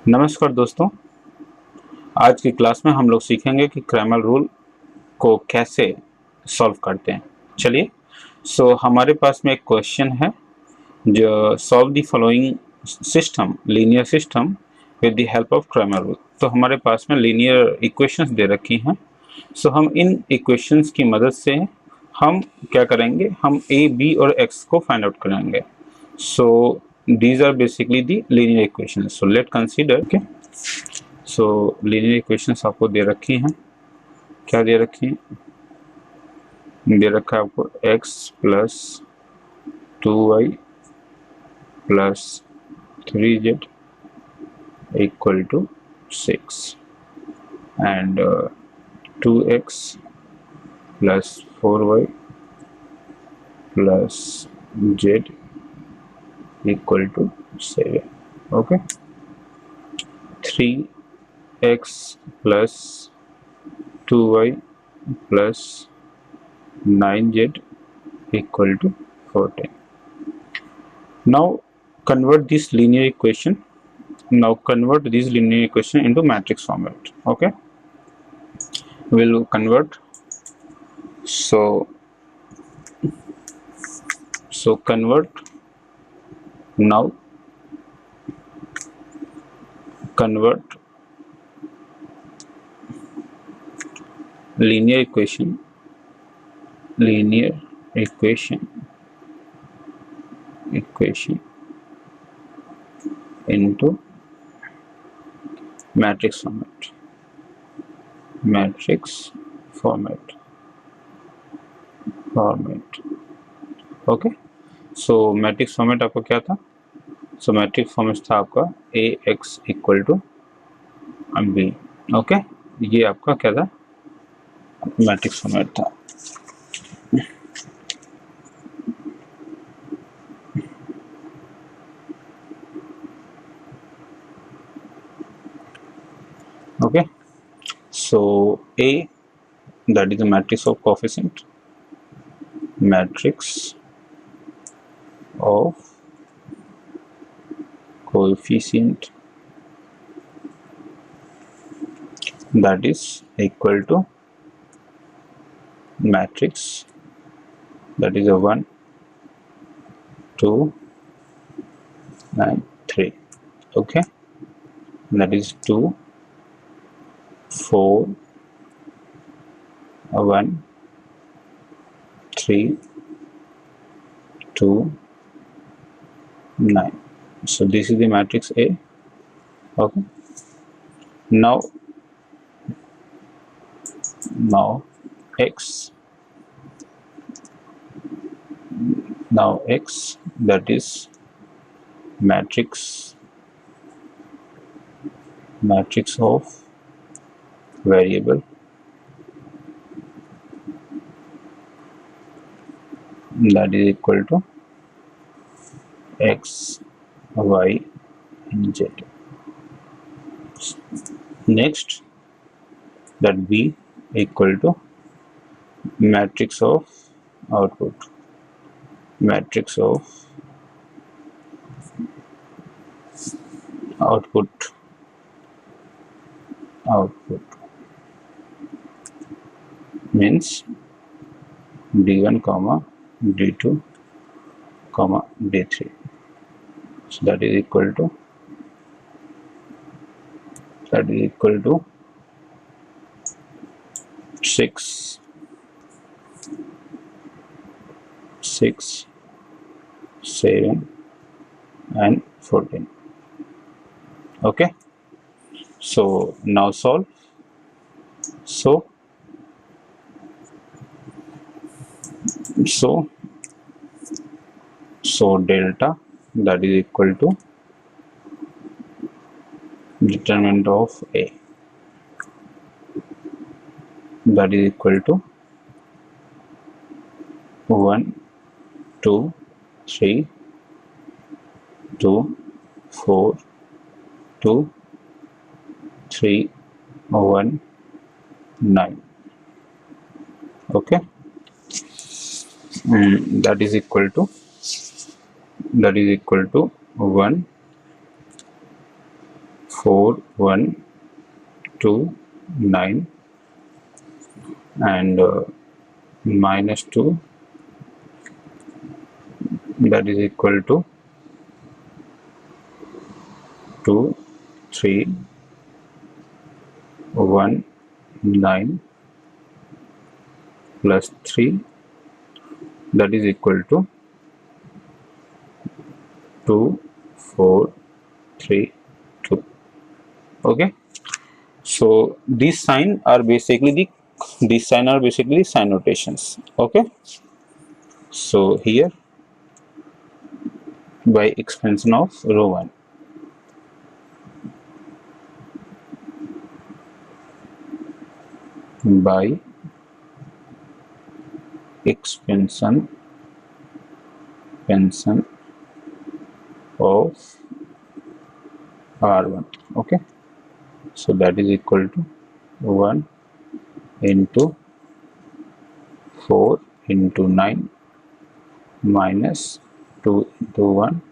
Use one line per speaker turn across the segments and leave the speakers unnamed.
नमस्कार दोस्तों, आज की क्लास में हम लोग सीखेंगे कि क्रैमर रूल को कैसे सॉल्व करते हैं। चलिए, हमारे पास में एक क्वेश्चन है जो solve the following system linear system with the help of Cramer rule. तो हमारे पास में लीनियर इक्वेशंस दे रखी हैं। हम इन इक्वेशंस की मदद से हम क्या करेंगे, हम ए बी और एक्स को फाइंड आउट करेंगे। these are basically the linear equations. So let's consider, okay. So linear equations आपको दे रखी हैं। क्या दे रखी हैं? दे रखा है आपको x plus 2y plus 3z equal to 6 and 2x plus 4y plus z equal to 7. Okay, 3x plus 2y plus 9z equal to 14. Now convert this linear equation into matrix format. Okay, we'll convert. So convert. Now convert linear equation into matrix format. Okay, so matrix format आपको क्या था? So matrix format था आपका A X equal to B. Okay, ये आपका क्या था? Matrix format था। Okay, so A that is the matrix of coefficient, matrix of coefficient, that is equal to matrix that is a 1 2 and 3. Okay, that is 2 4 1 3 2 9. So this is the matrix A. Okay, now x that is matrix of variable, that is equal to x y and z. Next, that b equal to matrix of output, means d1 comma d2 comma d3. So that is equal to 6 7 and 14. Okay, so now solve. So delta, that is equal to determinant of A, that is equal to 1 2 3 2 4 2 3 1 9. Okay, that is equal to 1 4 1 2 9 and minus 2, that is equal to 2 3 1 9 plus 3, that is equal to 2 4 3 2. Okay, so these sign are basically sign notations. Okay, so here by expansion of row 1, by expansion of R1. Okay, so that is equal to 1 into 4 into 9 minus 2 into 1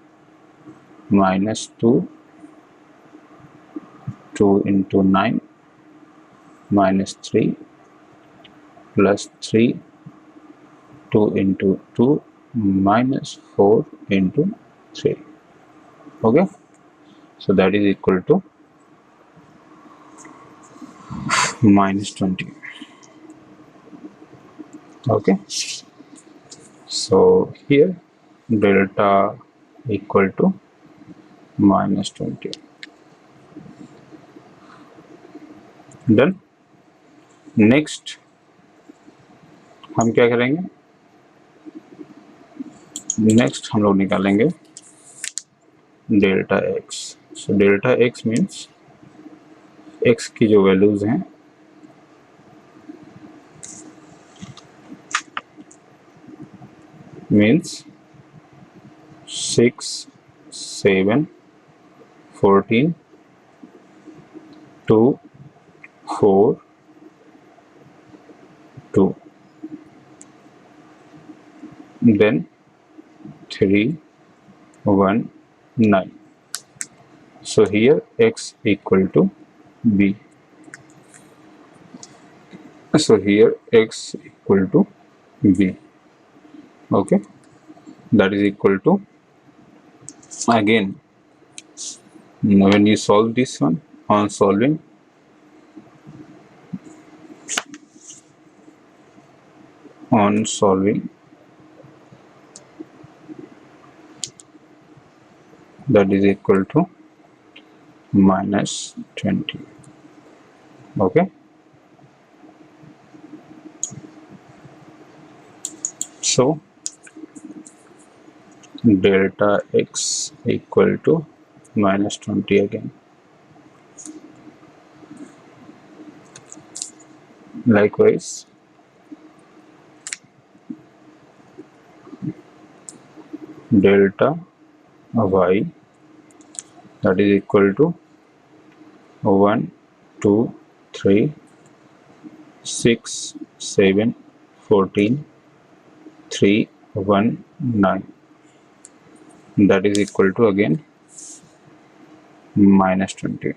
minus 2 2 into 9 minus 3 plus 3 2 into 2 minus 4 into 3. Okay, so that is equal to minus 20. Okay, so here delta equal to minus 20. Done. Next हम क्या करेंगे, next हम लोग निकालेंगे delta x. So delta x means x की जो values हैं means 6 7 14 2 4 2 then 3 1 9. So here x equal to b. So here x equal to b. Okay, that is equal to, again when you solve this one, on solving that is equal to minus 20. Okay, so delta x equal to minus 20 again. Likewise delta y, that is equal to 1 2 3 6 7 14 3 1 9, that is equal to again minus 20.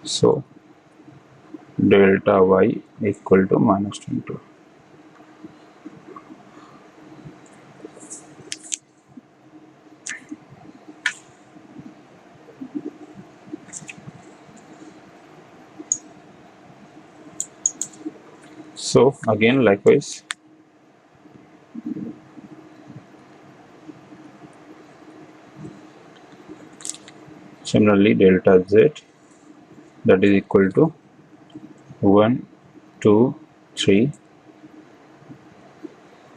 So delta y equal to minus 20. So again likewise similarly delta z, that is equal to 1 2 3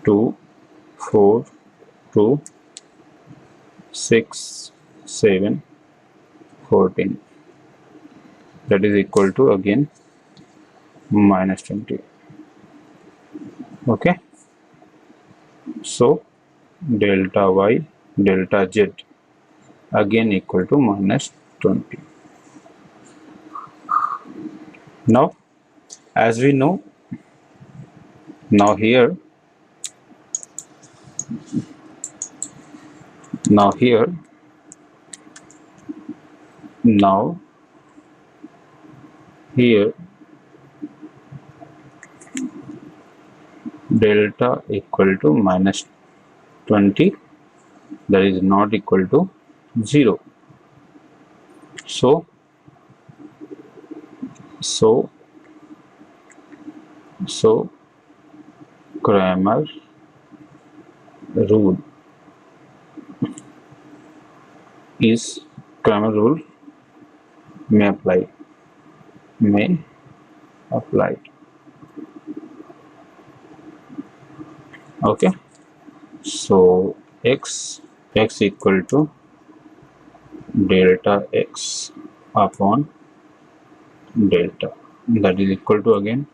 2 4 2 6 7 14, that is equal to again minus 20. Okay, so delta y delta z again equal to minus 20. Now as we know, now here Now here delta equal to minus 20, that is not equal to 0. So Cramer rule may apply. Okay, so x equal to delta x upon delta, that is equal to again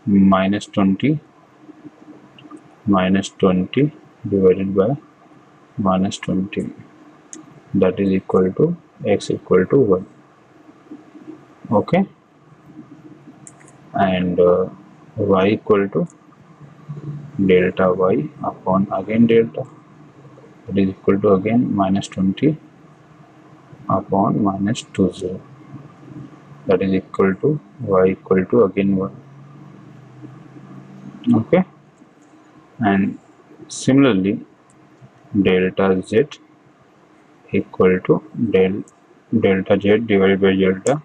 minus 20 divided by minus 20, that is equal to x equal to 1. Okay, and y equal to delta y upon again delta, that is equal to again minus 20 upon minus 20, that is equal to y equal to again 1. Okay, and similarly delta z equal to delta z divided by delta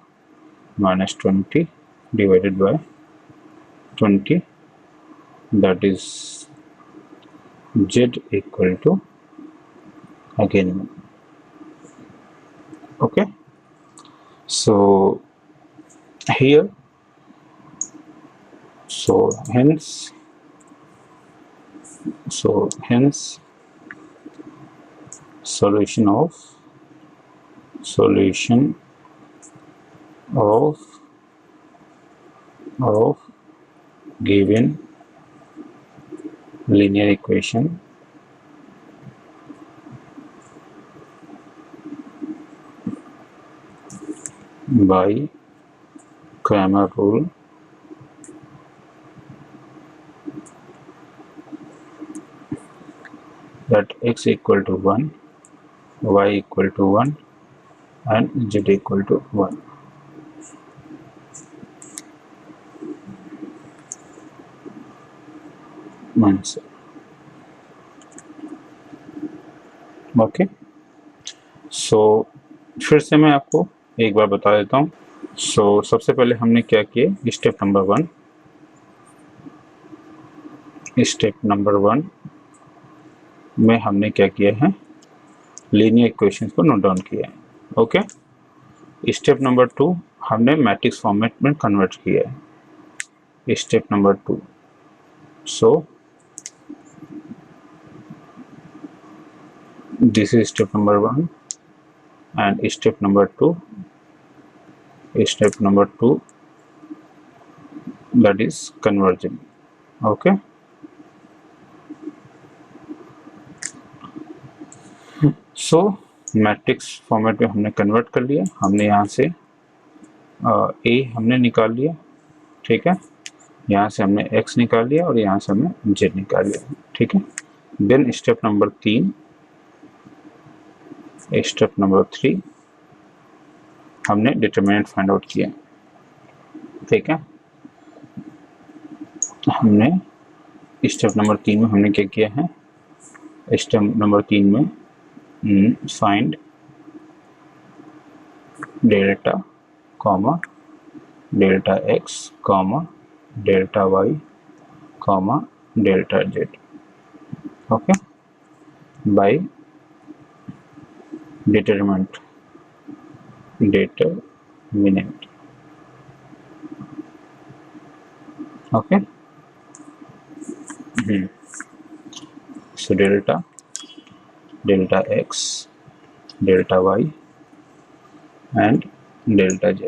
minus 20 divided by 20, that is z equal to again 1. Okay, so here, hence solution of given linear equation by Cramer rule that x equal to 1, y equal to 1 and z equal to 1. Answer. Okay, so फिर से मैं आपको एक बार बता देता हूँ. सो सबसे पहले हमने क्या किया, स्टेप नंबर वन में हमने क्या किया है, लीनियर इक्वेशंस को नोट डाउन किया है. ओके, स्टेप नंबर 2 हमने मैट्रिक्स फॉर्मेट में कन्वर्ट किया है. Step number 2, so this is step number 1 and step number 2 that is converging. Okay, so matrix format में हमने कन्वर्ट कर लिया. हमने यहाँ से a हमने निकाल लिया, ठीक है. यहाँ से हमने x निकाल लिया और यहाँ से हमने z निकाल लिया, ठीक है. देन स्टेप नंबर 3 हमने डिटरमिनेंट फाइंड आउट किया, ठीक है. हमने स्टेप नंबर 3 में हमने क्या किया है, स्टेप नंबर 3 में find delta comma delta x comma delta y comma delta z. Okay, by determinant. Okay, so delta x, delta y and delta z.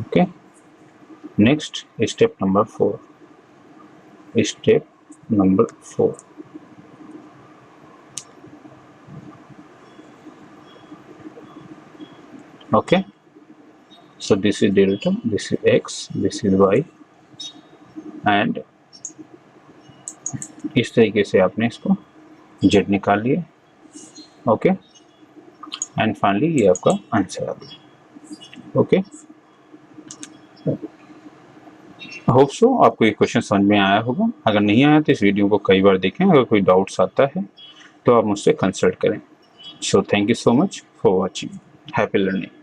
Okay, next step number 4. Okay, so this is delta, this is x, this is y and इस तरीके से आपने इसको z निकाल लिया. Okay, and finally ये आपका answer आ गया। ओके, होप सो आपको ये क्वेश्चन समझ में आया होगा। अगर नहीं आया तो इस वीडियो को कई बार देखें, अगर कोई डाउट्स आता है तो आप मुझसे कंसल्ट करें। So thank you so much for watching, happy learning.